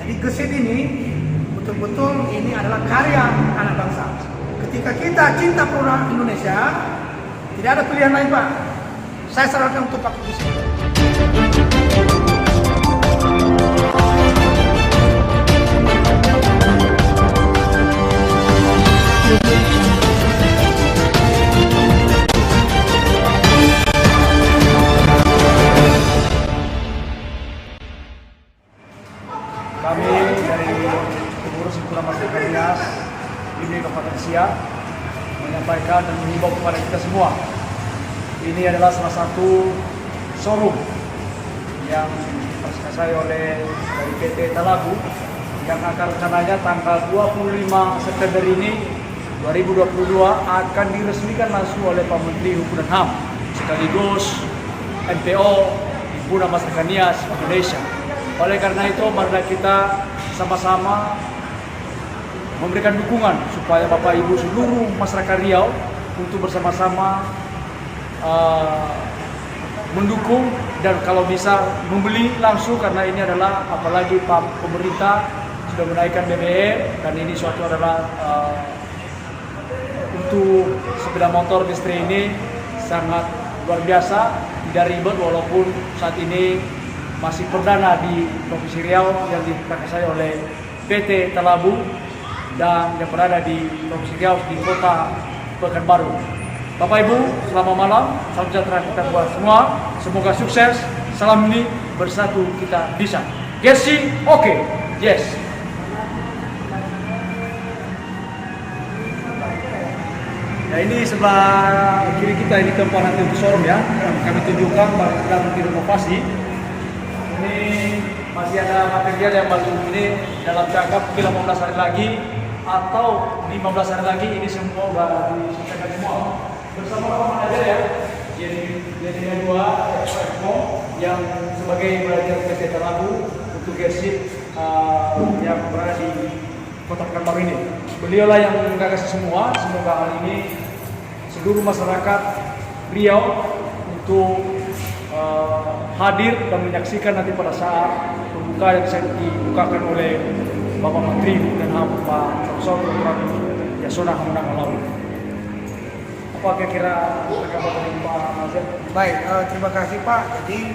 Jadi Gesit ini betul-betul ini adalah karya anak bangsa. Ketika kita cinta produk Indonesia, tidak ada pilihan lain Pak. Saya sarankan untuk pakai Gesit. Kami dari pengurus himpunan masyarakat Nias ini Kabupaten Siak menyampaikan dan mengimbau kepada kita semua. Ini adalah salah satu showroom yang diprakarsai oleh dari PT Talabu yang akan rencananya tanggal 25 September ini 2022 akan diresmikan langsung oleh Pak Menteri Hukum dan HAM sekaligus MPO Himpunan Masyarakat Nias Indonesia. Oleh karena itu, marilah kita sama-sama memberikan dukungan supaya Bapak Ibu seluruh masyarakat Riau untuk bersama-sama mendukung dan kalau bisa membeli langsung, karena ini adalah apalagi Pak pemerintah sudah menaikkan BBM dan ini suatu adalah untuk sepeda motor listrik ini sangat luar biasa, tidak ribet walaupun saat ini masih perdana di Provinsi Riau yang diprakarsai oleh PT Talabu dan yang berada di Provinsi Riau di kota Pekanbaru. Bapak Ibu, selamat malam, salam sejahtera kita buat semua, semoga sukses, salam ini bersatu kita bisa. Gesi, oke, yes. Nah ini sebelah kiri kita ini tempat nanti untuk showroom ya, kami tunjukkan barang nanti inovasi. Ini masih ada material yang baru ini dalam jangka 15 hari lagi atau 15 hari lagi ini semua sudah diselesaikan semua bersama Pak Manajer ya. Jadi dua yang sebagai manajer PT Talabu untuk Gesit yang berada di Kota Pekanbaru ini. Beliaulah yang menggagas semua. Semoga hal ini seluruh masyarakat Riau untuk hadir dan menyaksikan nanti pada saat pembukaan yang bisa dibukakan oleh Bapak Menteri dan HAM Pak Profesor Dr. Yasona Hamdani. Apa kira-kira kabar dari Pak Nazir? Baik, terima kasih Pak. Jadi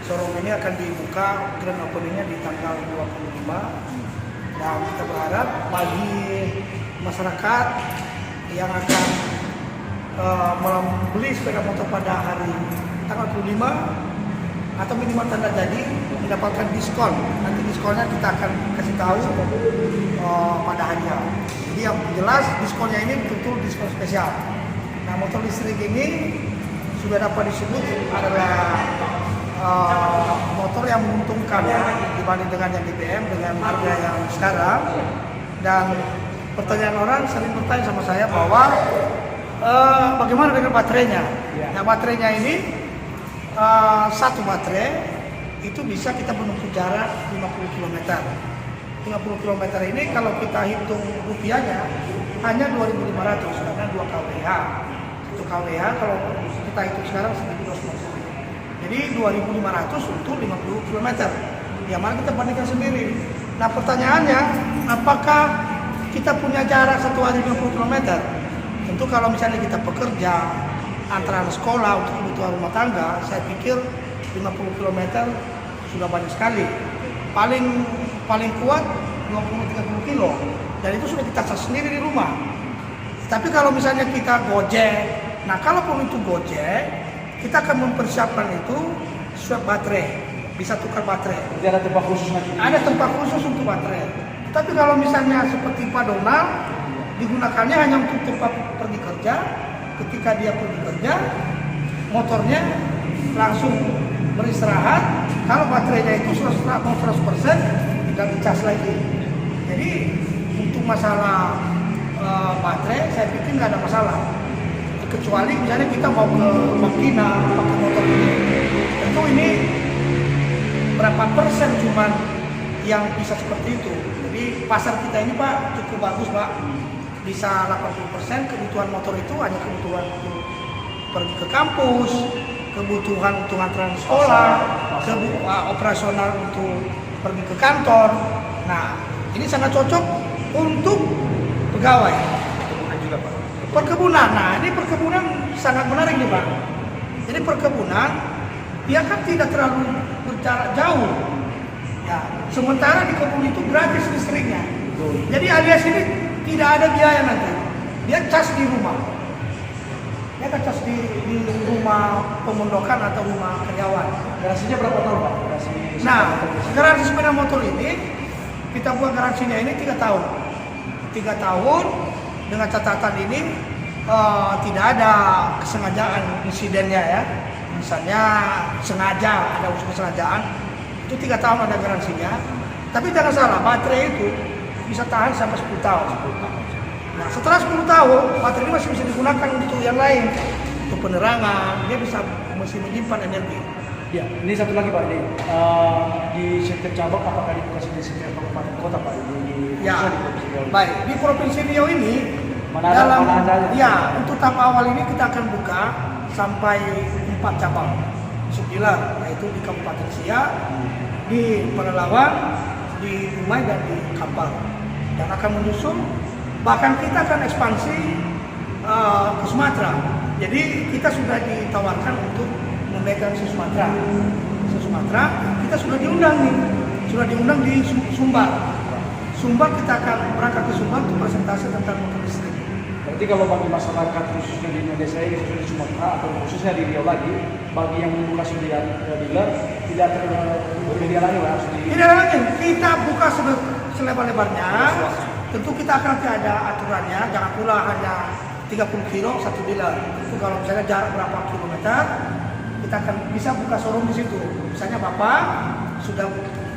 showroom ini akan dibuka grand openingnya di tanggal 25 dan kita berharap bagi masyarakat yang akan membeli sepeda motor pada hari tanggal 25 atau minimal tanda jadi mendapatkan diskon. Nanti diskonnya kita akan kasih tahu pada harinya. Jadi yang jelas diskonnya ini betul diskon spesial. Nah, motor listrik ini sudah dapat disebut adalah motor yang menguntungkan ya, dibanding dengan yang BBM dengan harga yang sekarang. Dan pertanyaan orang sering bertanya sama saya bahwa bagaimana dengan baterainya? Nah, baterainya ini satu baterai itu bisa kita menempuh jarak 50 km. 50 km ini kalau kita hitung rupiahnya hanya 2.500 karena 2 kWh. 1 kWh kalau kita hitung sekarang 1.250. Jadi 2.500 untuk 50 km. Ya mari kita bandingkan sendiri. Nah pertanyaannya, apakah kita punya jarak satu hari 50 km? Tentu kalau misalnya kita bekerja antara sekolah untuk kebutuhan rumah tangga, saya pikir 50 km sudah banyak sekali. Paling kuat 20-30 kilo, dan itu sudah kita cas sendiri di rumah. Tapi kalau misalnya kita gojek, nah kalaupun itu gojek, kita akan mempersiapkan itu swap baterai, bisa tukar baterai. Jadi ada tempat khusus nanti? Ada tempat khusus untuk baterai. Tapi kalau misalnya seperti Pak Donald, digunakannya hanya untuk tempat pergi kerja. Ketika dia pergi kerja, motornya langsung beristirahat. Kalau baterainya itu 100%, tidak dicas lagi. Jadi untuk masalah baterai, saya pikir nggak ada masalah. Kecuali misalnya kita mau ke Makina pakai motor ini, tentu ini berapa persen cuman yang bisa seperti itu. Jadi pasar kita ini Pak cukup bagus Pak. Bisa 80% kebutuhan motor itu hanya kebutuhan untuk pergi ke kampus, kebutuhan untuk antaran sekolah, operasional untuk pergi ke kantor. Nah, ini sangat cocok untuk pegawai. Perkebunan juga Pak. Perkebunan, nah ini perkebunan sangat menarik nih Pak. Jadi perkebunan, dia kan tidak terlalu berjarak jauh. Ya, sementara di kebun itu gratis listriknya. Jadi alias ini tidak ada biaya nanti. Dia cas di rumah. Dia kan cas di rumah pemondokan atau rumah karyawan. Garansinya berapa tahun Pak? Nah, garansi sepeda motor ini, kita buat garansinya ini 3 tahun. 3 tahun dengan catatan ini tidak ada kesengajaan insidennya ya. Misalnya sengaja, ada unsur kesengajaan, itu 3 tahun ada garansinya. Tapi jangan salah, baterai itu bisa tahan sampai 10 tahun. Nah, setelah 10 tahun, baterai ini masih bisa digunakan untuk yang lain. Untuk penerangan, dia masih menyimpan energi. Ya, ini satu lagi Pak, ini di setiap cabang apakah dibuka di setiap kabupaten kota Pak? Ya, di Provinsi Riau? baik. Di Provinsi Riau ini, Mana ada? ya, untuk tahap awal ini kita akan buka sampai 4 cabang subdilar, yaitu di Kabupaten Siak, di Pelalawan, di Dumai dan di Kampar. Dan akan menyusul, bahkan kita akan ekspansi ke Sumatera. Jadi kita sudah ditawarkan untuk memegang Sumatera. Kita sudah diundang nih, di Sumbar. Sumbar kita akan berangkat ke Sumbar untuk presentasi tentang motor listrik. Berarti kalau bagi masyarakat khususnya di Indonesia ini, khususnya di Sumatera atau khususnya di Riau lagi, bagi yang membuka dealer tidak tersedia lagi harus di. Tidak lagi, kita buka selebar-lebarnya. Tentu kita akan ada aturannya, jangan pula hanya 30 kilo satu dealer. Itu kalau misalnya jarak berapa kilometer, kita akan bisa buka showroom di situ. Misalnya Bapak sudah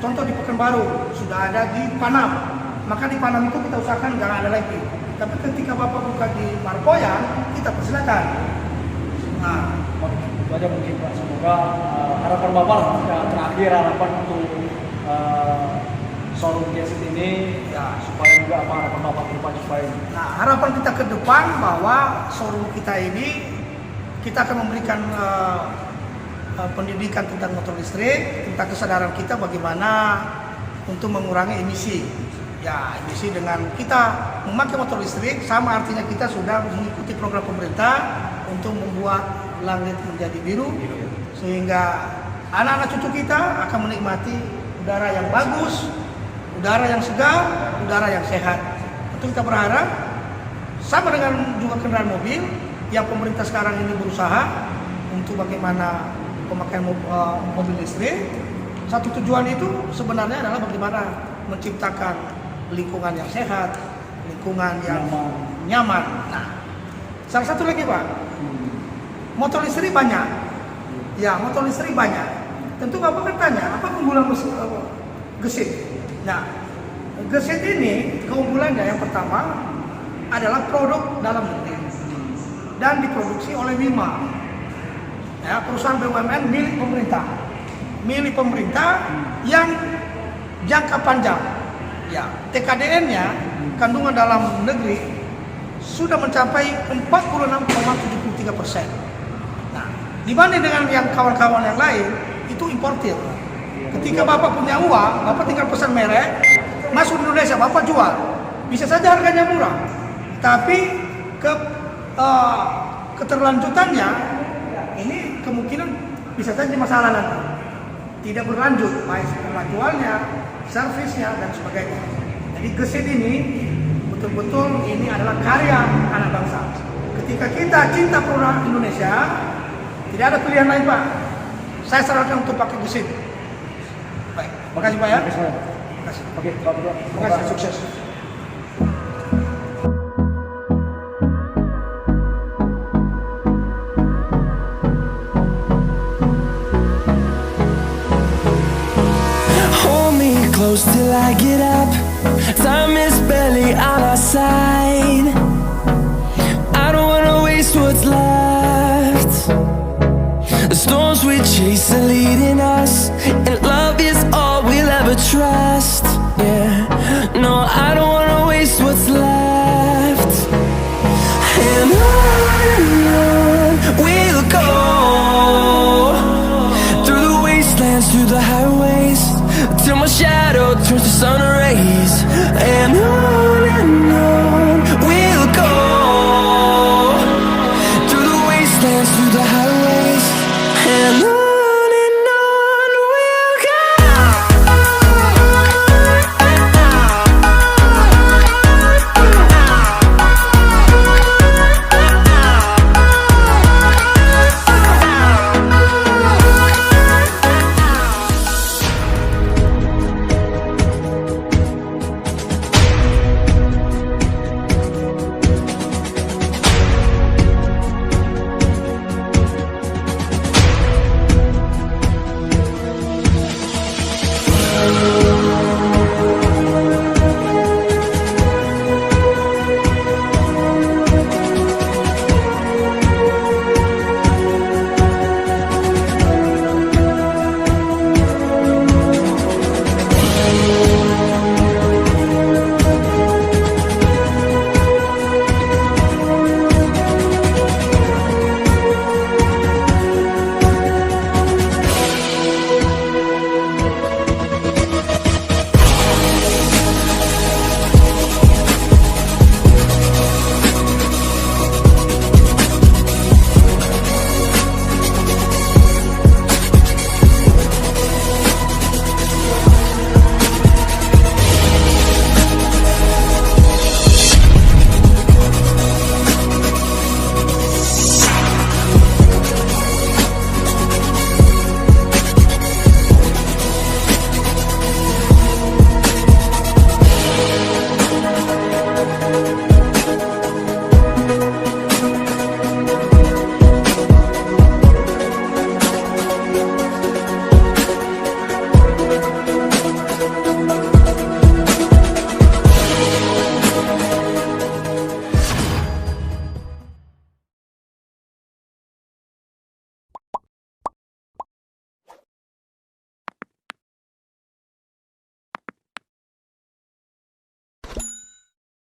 contoh di Pekanbaru, sudah ada di Panam, maka di Panam itu kita usahakan jangan ada lagi. Tapi ketika Bapak buka di Marpoyan, kita persilakan. Nah, itu aja mungkin Pak. Semoga harapan Bapak terakhir harapan untuk showroom Gesit ini ya supaya juga apa harapan Bapak ke depan supaya. Nah, harapan kita ke depan bahwa showroom kita ini kita akan memberikan pendidikan tentang motor listrik, tentang kesadaran kita bagaimana untuk mengurangi emisi. Ya, emisi dengan kita memakai motor listrik sama artinya kita sudah mengikuti program pemerintah untuk membuat langit menjadi biru sehingga anak-anak cucu kita akan menikmati udara yang bagus, udara yang segar, udara yang sehat. Tentu kita berharap sama dengan juga kendaraan mobil yang pemerintah sekarang ini berusaha untuk bagaimana pemakaian mobil listrik. Satu tujuan itu sebenarnya adalah bagaimana menciptakan lingkungan yang sehat, lingkungan yang nyaman. Nah, salah satu lagi Pak, motor listrik banyak. Ya, motor listrik banyak. Tentu Bapak kan tanya, apa keunggulan Gesit? Nah, Gesit ini keunggulannya yang pertama adalah produk dalam negeri dan diproduksi oleh WIMA. Ya, perusahaan BUMN milik pemerintah yang jangka panjang. Ya, TKDN-nya kandungan dalam negeri sudah mencapai 46,73%. Nah, dibanding dengan yang kawan-kawan yang lain itu importir. Ketika Bapak punya uang, Bapak tinggal pesan merek, masuk di Indonesia, Bapak jual. Bisa saja harganya murah, tapi keterlanjutannya ini kemungkinan bisa saja masalah nanti. Tidak berlanjut, baik penjualnya, servisnya dan sebagainya. Jadi Gesit ini betul-betul ini adalah karya anak bangsa. Ketika kita cinta produk Indonesia, tidak ada pilihan lain Pak. Saya sarankan untuk pakai Gesit. Baik, makasih Pak ya. Terima kasih. Oke, Pak Bro. Terima kasih, sukses. Close till I get up. Time is barely on our side. I don't wanna waste what's left. The storms we chase are leading us, and love is all we'll ever trust. Yeah, no, I don't wanna waste what's left. And on we'll go, through the wastelands, through the highways, till my shadow turns to sun rays. and on.